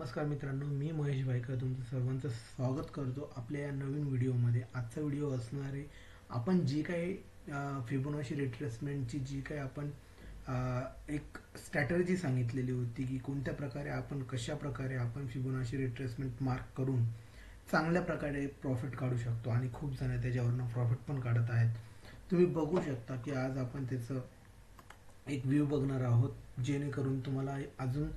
नमस्कार मित्रांनो, मी महेश भाईकर तुमचं सर्वांचं स्वागत करतो आपल्या या नवीन व्हिडिओमध्ये. आजचा व्हिडिओ असणार आहे, आपण जी काही फिबोनाची रिट्रेसमेंटची जी काही आपण एक स्ट्रॅटर्जी सांगितलेली होती की कोणत्या प्रकारे आपण कशा प्रकारे आपण फिबोनाची रिट्रेसमेंट मार्क करून चांगल्या प्रकारे प्रॉफिट काढू शकतो आणि खूप जण त्याच्यावरनं प्रॉफिट पण काढत आहेत. तुम्ही बघू शकता की आज आपण त्याचं एक व्ह्यू बघणार आहोत, जेणेकरून तुम्हाला अजून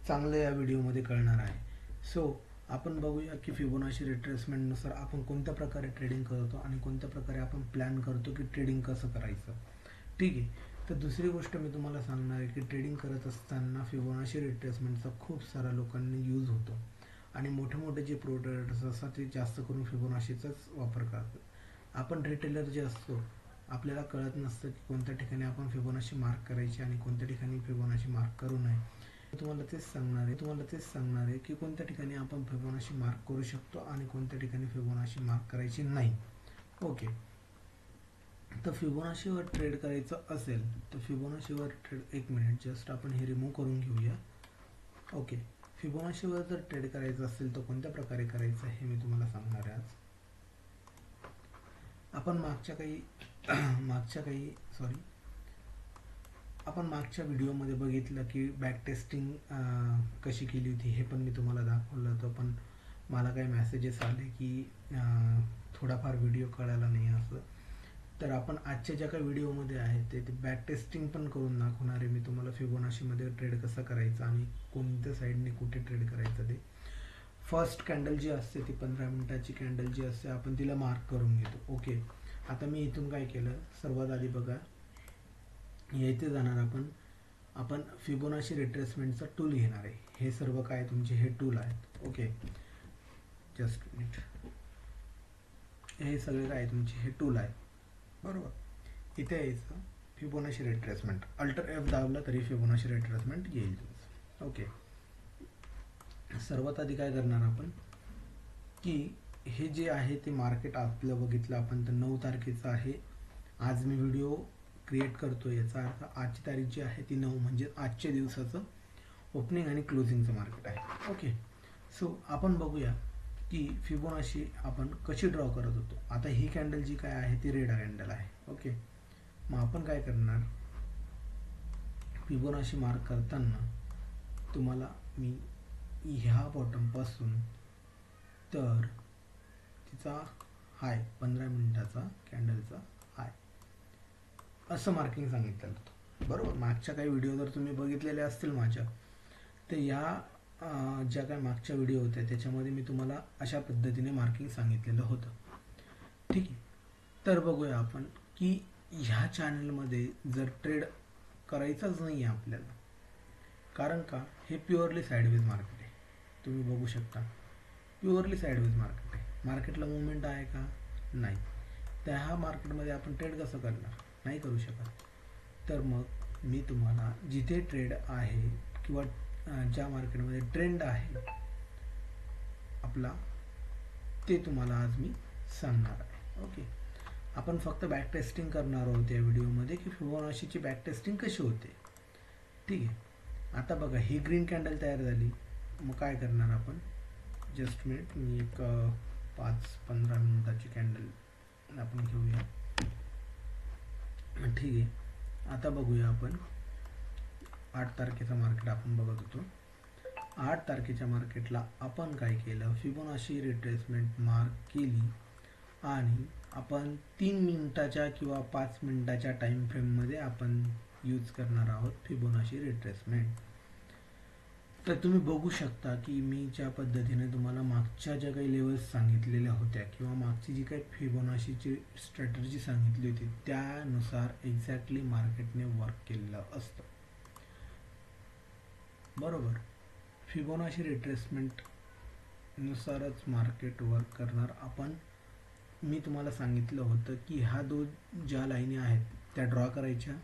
चांगलं या व्हिडिओमध्ये कळणार आहे. सो आपण बघूया की फिबोनाची रिट्रेसमेंटनुसार आपण कोणत्या प्रकारे ट्रेडिंग करतो आणि कोणत्या प्रकारे आपण प्लॅन करतो की ट्रेडिंग कसं करायचं. ठीक आहे. तर दुसरी गोष्ट मी तुम्हाला सांगणार आहे की ट्रेडिंग करत असताना फिबोनाची रिट्रेसमेंटचा खूप साऱ्या लोकांनी यूज होतो आणि मोठे मोठे जे प्रोडक्ट्स असतात ते जास्त करून फिबोनाचीचाच वापर करतात. आपण रिटेलर जे असतो आपल्याला कळत नसतं की कोणत्या ठिकाणी आपण फिबोनाची मार्क करायची आणि कोणत्या ठिकाणी फिबोनाची मार्क करू नये. तुम्हाला तेच सांगणार आहे की कोणत्या ठिकाणी आपण फिबोनाची मार्क करू शकतो आणि कोणत्या ठिकाणी फिबोनाची मार्क करायची नाही. ओके. तर फिबोनाचीवर ट्रेड करायचं असेल तर फिबोनाचीवर ट्रेड, एक मिनिट जस्ट आपण हे रिमूव्ह करून घेऊया. ओके. फिबोनाचीवर जर ट्रेड करायचं असेल तर कोणत्या प्रकारे करायचं हे मी तुम्हाला सांगणार आहे आज. आपण मागच्या व्हिडिओमध्ये बघितलं की बॅक टेस्टिंग कशी केली होती हे पण मी तुम्हाला दाखवलं होतं, पण मला काही मेसेजेस आले की थोडाफार व्हिडिओ कळाला नाही असं. तर आपण आजच्या ज्या काही व्हिडिओमध्ये आहे ते बॅक टेस्टिंग पण करून दाखवणार आहे मी तुम्हाला, फिबोनाचीमध्ये ट्रेड कसा करायचा आणि कोणत्या साईडने कुठे ट्रेड करायचं ते. फर्स्ट कॅन्डल जी असते ती 15 मिनिटाची कॅन्डल जी असते आपण तिला मार्क करून घेतो. ओके. आता मी इथून काय केलं, सर्वात आधी बघा येथे जाणार आपण फिबोनाची रिट्रेसमेंटचा टूल घेणार आहे. हे सर्व काय तुमचे हे टूल आहेत. Okay, just minute. हे सगळे काय तुमचे हे टूल आहेत, बरोबर. इथे यायचं फिबोनाची रिट्रेसमेंट, अल्टर एफ दाबला तरी फिबोनाची रिट्रेसमेंट येईल तुमचं. ओके. सर्वात आधी काय करणार आपण की हे जे आहे ते मार्केट आपलं बघितलं आपण तर 9 तारखेचं आहे. आज मी व्हिडिओ क्रिएट करतो, याचा अर्थ आजची तारीख जी आहे ती 9 म्हणजे आजच्या दिवसाचं ओपनिंग आणि क्लोजिंगचं मार्केट आहे. ओके. सो आपण बघूया की फिबोनाची आपण कशी ड्रॉ करत होतो. आता ही कॅन्डल जी काय आहे ती रेड कॅन्डल आहे. ओके. मग आपण काय करणार, फिबोनाची मार्क करताना तुम्हाला मी ह्या बॉटमपासून तर तिचा हाय 15 मिनिटाचा कॅन्डलचा हाय असं मार्किंग सांगितलेलं होतं, बरोबर. मागच्या काही व्हिडिओ जर तुम्ही बघितलेले असतील माझ्या, तर या ज्या काही मागच्या व्हिडिओ होत्या त्याच्यामध्ये मी तुम्हाला अशा पद्धतीने मार्किंग सांगितलेलं होतं. ठीक आहे. तर बघूया आपण की ह्या चॅनलमध्ये जर ट्रेड करायचाच नाही आहे आपल्याला, कारण का हे प्युअरली साईडवेज मार्केट आहे. तुम्ही बघू शकता प्युअरली साईडवेज मार्केट आहे. मार्केटला मुवमेंट आहे का? नाही. त्या ह्या मार्केटमध्ये आपण ट्रेड कसं करणार? नाही करू शकत. तर मग मी तुम्हाला जिथे ट्रेड आहे किंवा ज्या मार्केटमध्ये ट्रेंड आहे आपला ते तुम्हाला आज मी सांगणार आहे. ओके. आपण फक्त बॅक टेस्टिंग करणार आहोत या व्हिडिओमध्ये की फिबोनाचीची बॅक टेस्टिंग कशी होते. ठीक आहे. आता बघा ही ग्रीन कॅन्डल तयार झाली, मग काय करणार आपण, जस्ट मिनिट मी एक 5-15 मिनिटाची कॅन्डल आपण घेऊया. ठीक आहे. आता बघूया आपण 8 तारखेचं मार्केट आपण बघत होतो. 8 तारखेच्या मार्केटला आपण काय केलं, फिबोनाची रिट्रेसमेंट मार्क केली आणि आपण 3 मिनिटाच्या किंवा 5 मिनिटाच्या टाइम फ्रेममध्ये आपण यूज करणार आहोत फिबोनाची रिट्रेसमेंट. तर तुम्ही बघू शकता की मी ज्या पद्धतीने तुम्हाला मागच्या ज्या काही लेवल्स सांगितलेल्या होत्या किंवा मागची जी काही फिबोनाचीची स्ट्रॅटर्जी सांगितली होती त्यानुसार एक्झॅक्टली मार्केटने वर्क केलेलं असतं, बरोबर. फिबोनाची रिट्रेसमेंट नुसारच मार्केट वर्क करणार. आपण मी तुम्हाला सांगितलं होतं की ह्या दोन ज्या लाईनी आहेत त्या ड्रॉ करायच्या.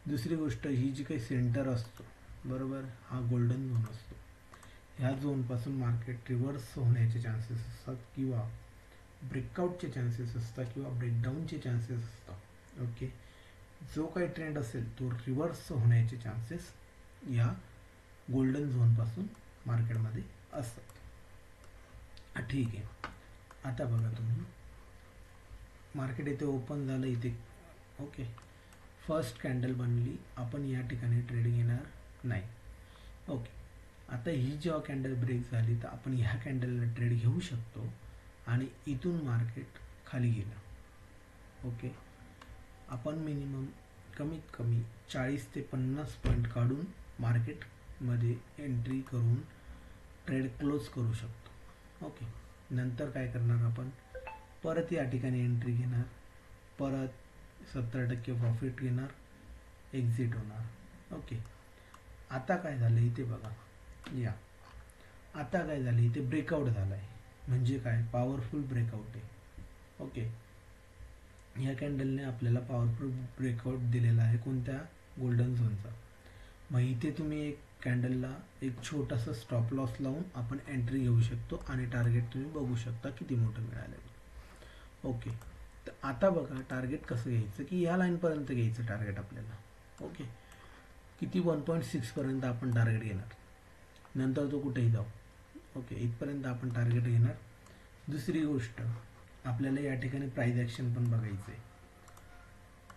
दुसरी गोष्ट, ही जी काही सेंटर असतो, बरोबर, हा गोल्डन झोन असतो. ह्या झोनपासून मार्केट रिव्हर्स होण्याचे चान्सेस असतात किंवा ब्रेकआउटचे चान्सेस असतात किंवा ब्रेकडाऊनचे चान्सेस असतात. ओके. जो काही ट्रेंड असेल तो रिव्हर्स होण्याचे चान्सेस या गोल्डन झोनपासून मार्केटमध्ये असतात. ठीक आहे. आता बघा तुम्ही, मार्केट इथे ओपन झालं इथे. ओके, फर्स्ट कॅन्डल बनली, आपण या ठिकाणी ट्रेड घेणार नाही. ओके, आता ही जेव्हा कॅन्डल ब्रेक झाली तर आपण ह्या कॅन्डलला ट्रेड घेऊ शकतो आणि इथून मार्केट खाली गेलं. ओके, आपण मिनिमम कमीत कमी 40 ते 50 पॉईंट काढून मार्केटमध्ये एंट्री करून ट्रेड क्लोज करू शकतो. ओके, नंतर काय करणार आपण, परत या ठिकाणी एंट्री घेणार, परत 70% प्रॉफिट घेणार, एक्झिट होणार. ओके, आता काय झालं इथे बघा, या आता काय झालं इथे ब्रेकआउट झाला आहे, म्हणजे काय, पॉवरफुल ब्रेकआउट आहे. ओके, ह्या कॅन्डलने आपल्याला पॉवरफुल ब्रेकआउट दिलेला आहे, कोणत्या, गोल्डन झोनचा. मग इथे तुम्ही एक कॅन्डलला एक छोटासा स्टॉप लॉस लावून आपण एंट्री घेऊ शकतो आणि टार्गेट तुम्ही बघू शकता किती मोठं मिळालं. ओके, तर आता बघा टार्गेट कसं घ्यायचं, की या लाईनपर्यंत घ्यायचं टार्गेट आपल्याला. ओके, किती, 1.6 पर्यंत आपण टार्गेट घेणार, नंतर तो कुठेही जाऊ. ओके, इथपर्यंत आपण टार्गेट घेणार. दुसरी गोष्ट, आपल्याला या ठिकाणी प्राइस ॲक्शन पण बघायचं आहे.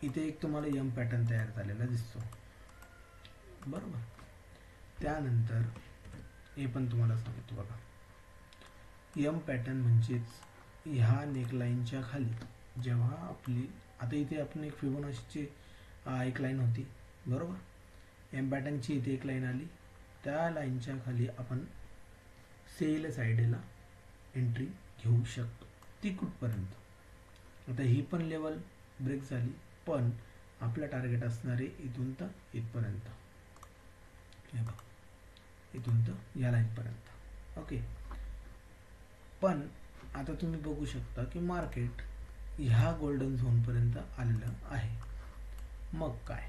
इथे एक तुम्हाला यम पॅटर्न तयार झालेला दिसतो, बरोबर. त्यानंतर हे पण तुम्हाला सांगतो बघा, यम पॅटर्न म्हणजेच ह्या नेकलाईनच्या खाली जेव्हा आपली, आता इथे आपण एक फिबोनाचीची एक लाईन होती, बरोबर. एम पॅटर्नची इथे एक लाईन आली, त्या लाईनच्या खाली आपण सेल साईडला एंट्री घेऊ शकतो. ती कुठपर्यंत, आता ही पण लेवल ब्रेक झाली, पण आपलं टार्गेट असणार आहे इथून तर इथपर्यंत, हे बघा, इथून तर या लाईनपर्यंत. ओके, पण आता तुम्ही बघू शकता की मार्केट ह्या गोल्डन झोनपर्यंत आलेलं आहे. मग काय,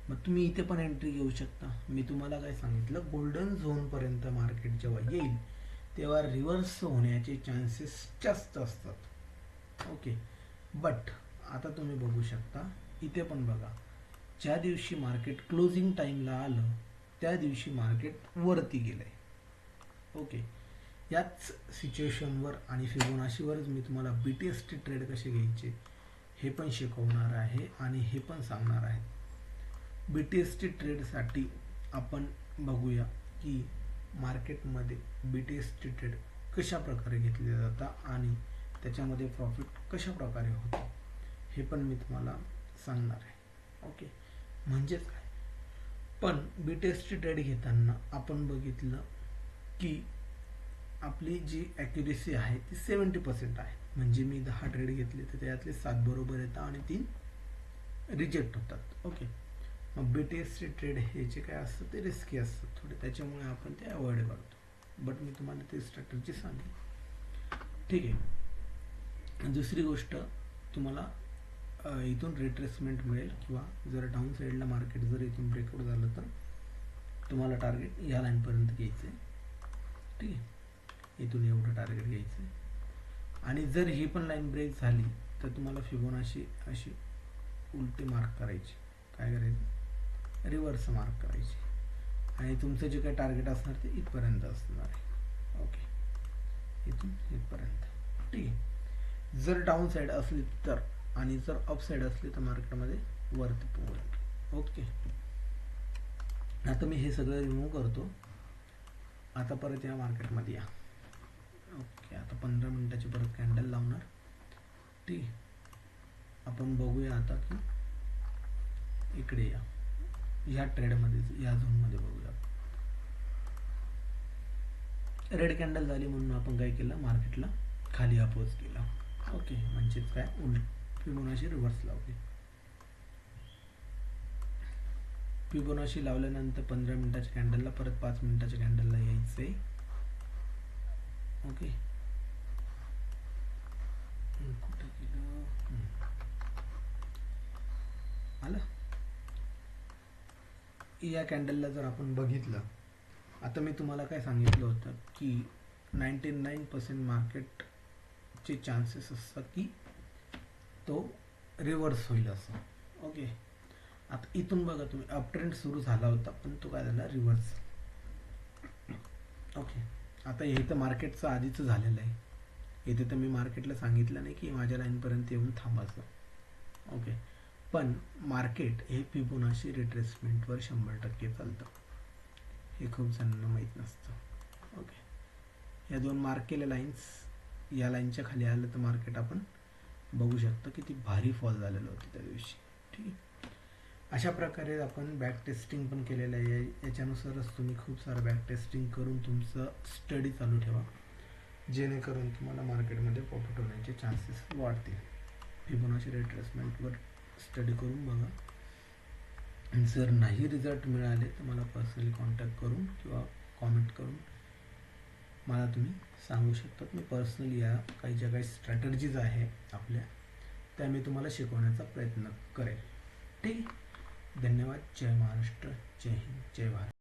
मग तुम्ही इथे पण एंट्री घेऊ शकता. मी तुम्हाला काय सांगितलं, गोल्डन झोनपर्यंत मार्केट जेव्हा येईल तेव्हा रिव्हर्स होण्याचे चान्सेस जास्त असतात. ओके, बट आता तुम्ही बघू शकता इथे पण बघा, ज्या दिवशी मार्केट क्लोजिंग टाईमला आलं त्या दिवशी मार्केट वरती गेलं आहे. ओके, याच सिच्युएशनवर आणि फिबोनाचीवरच मी तुम्हाला BTST ट्रेड कसे घ्यायचे हे पण शिकवणार आहे आणि हे पण सांगणार आहे. BTST ट्रेडसाठी आपण बघूया की मार्केटमध्ये BTST ट्रेड कशा प्रकारे घेतले जातात आणि त्याच्यामध्ये प्रॉफिट कशा प्रकारे होतो हे पण मी तुम्हाला सांगणार आहे. ओके, म्हणजेच काय, पण BTST ट्रेड घेताना आपण बघितलं की आपली जी ॲक्युरेसी आहे ती 70% आहे. म्हणजे मी 10 ट्रेड घेतले तर त्यातले 7 बरोबर येतात आणि 3 रिजेक्ट होतात. ओके, मग BTST ट्रेड हे जे काय असतं ते रिस्की असतं थोडे, त्याच्यामुळे आपण ते अवॉइड करतो. बट मी तुम्हाला ते स्ट्रॅटर्जी सांगेन, ठीक आहे. दुसरी गोष्ट, तुम्हाला इथून रिट्रेसमेंट मिळेल किंवा जर डाऊन साईडला मार्केट जर इथून ब्रेकआउट झालं तर तुम्हाला टार्गेट या लाईनपर्यंत घ्यायचं आहे. ठीक आहे, इथून एवढं टार्गेट घ्यायचं आहे. आणि जर ही पण लाईन ब्रेक झाली तर तुम्हाला फिबोनाची अशी उलटी मार्क करायची, काय करायचं, रिव्हर्स मार्क करायची आणि तुमचं जे काही टार्गेट असणार ते इथपर्यंत असणार आहे. ओके, इथून इथपर्यंत. ठीक आहे, जर डाऊन साईड असली तर, आणि जर अप साईड असली तर मार्केटमध्ये वरती पोहोचेल. ओके, आता मी हे सगळं रिमूव्ह करतो. आता परत या मार्केटमध्ये या. ओके, आता 15 मिनिटाची परत कॅन्डल लावणार. ठीक, आपण बघूया आता की इकडे या, ह्या ट्रेडमध्ये, या झोनमध्ये बघूया. रेड कॅन्डल झाली म्हणून आपण काय केलं, मार्केटला खाली अपोज केला. ओके, म्हणजेच काय, फिबोनाची रिव्हर्स लावली. फिबोनाची लावल्यानंतर 15 मिनिटाच्या कॅन्डलला परत 5 मिनिटाच्या कॅन्डलला यायचंय. ओके, कुठं गेलं, आलं. या कॅन्डलला जर आपण बघितलं, आता मी तुम्हाला काय सांगितलं होतं की 99% मार्केटचे चान्सेस असतात की तो रिव्हर्स होईल असं. ओके, आता इथून बघा तुम्ही, अप ट्रेंड सुरू झाला होता पण तो काय झाला, रिव्हर्स. ओके. आता हे तर मार्केटचं आधीचं झालेलं आहे. इथे तर मी मार्केटला सांगितलं नाही की माझ्या लाईनपर्यंत येऊन थांबायचं. ओके. पण मार्केट हे फिबोनाची रिट्रेसमेंटवर 100% चालतं. हे खूप जणांना माहीत नसतं. ओके. या दोन मार्क केल्या लाईन्स, या लाईनच्या खाली आलं तर मार्केट आपण बघू शकतो किती भारी फॉल झालेलं होतं त्या दिवशी. ठीक आहे. अशा प्रकारे आपण बॅक टेस्टिंग पण केलेलं आहे. याच्यानुसारच तुम्ही खूप सारं बॅक टेस्टिंग करून तुमचं स्टडी चालू ठेवा, जेणेकरून तुम्हाला मार्केटमध्ये प्रॉफिट होण्याचे चान्सेस वाढतील. फिबोनाची रिट्रेसमेंटवर स्टडी करून बघा. जर नाही रिझल्ट मिळाले तर मला पर्सनली कॉन्टॅक्ट करून किंवा कॉमेंट करून मला तुम्ही सांगू शकतात. मी पर्सनली या काही ज्या काही स्ट्रॅटर्जीज आहे आपल्या, त्या मी तुम्हाला शिकवण्याचा प्रयत्न करेन. ठीक आहे. धन्यवाद. जय महाराष्ट्र, जय हिंद, जय भारत.